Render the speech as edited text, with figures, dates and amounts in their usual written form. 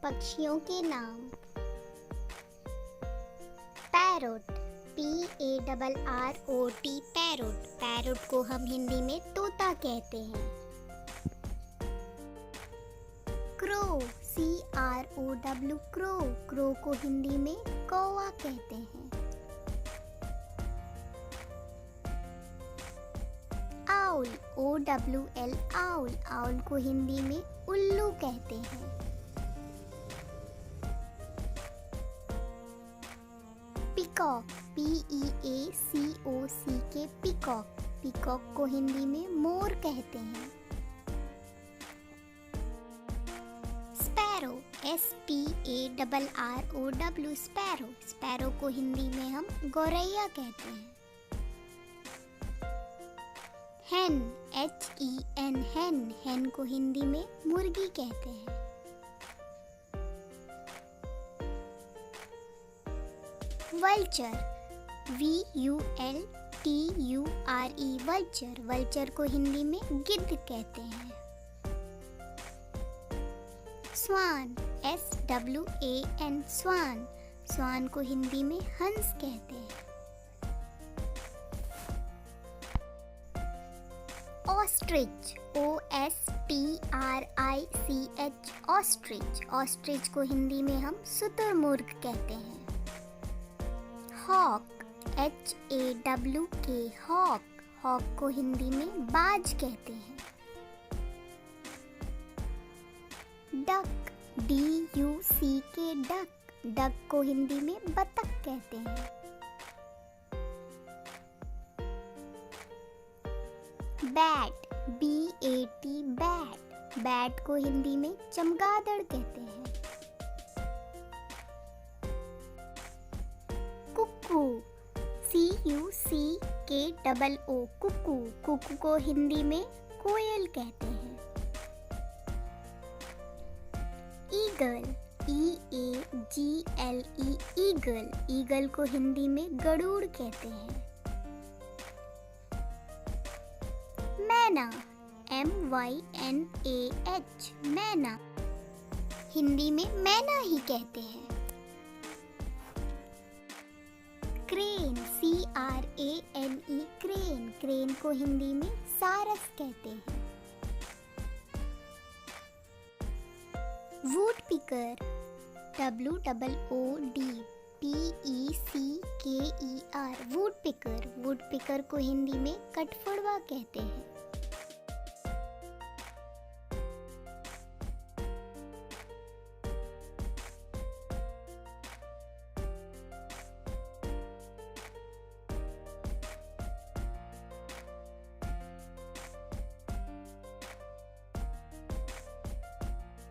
पक्षियों के नाम। Parrot, PARROT, parrot. पैरोट को हम हिंदी में तोता कहते हैं। Crow, CROW, crow. क्रो को हिंदी में कौवा कहते हैं। Owl, OWL, owl. आउल को हिंदी में उल्लू कहते हैं। Peacock, PEACOCK, peacock. पिकॉक को हिंदी में मोर कहते हैं। Sparrow, SPARROW, sparrow. स्पैरो को हिंदी में हम गौरैया कहते हैं। हैन, HEN, हैन। हैन को हिंदी में मुर्गी कहते हैं। Vulture, VULTURE, vulture. वल्चर को हिंदी में गिद्ध कहते हैं। स्वान, SWAN, स्वान। स्वान को हिंदी में हंस कहते हैं। Ostrich, OSTRICH, ostrich. ऑस्ट्रिच को हिंदी में हम शुतुरमुर्ग कहते हैं। Hoc, HAWK, hoc. हॉक को हिंदी में बाज कहते हैं। Duck, DUCK, duck. डक को हिंदी में बतख कहते हैं। Bat, BAT, bat. बैट को हिंदी में चमगादड़ कहते हैं। कुक्कू, CUCKOO, कुक्कू। कुक्कू को हिंदी में कोयल कहते हैं। Eagle, EAGLE, eagle. ईगल को हिंदी में गरुड़ कहते हैं। मैना, MYNAH, मैना। हिंदी में मैना ही कहते हैं। Crane, CRANE, crane. क्रेन को हिंदी में सारस कहते हैं। वुडपिकर, WOODPECKER, वुडपिकर। वुडपिकर को हिंदी में कठफोड़वा कहते हैं।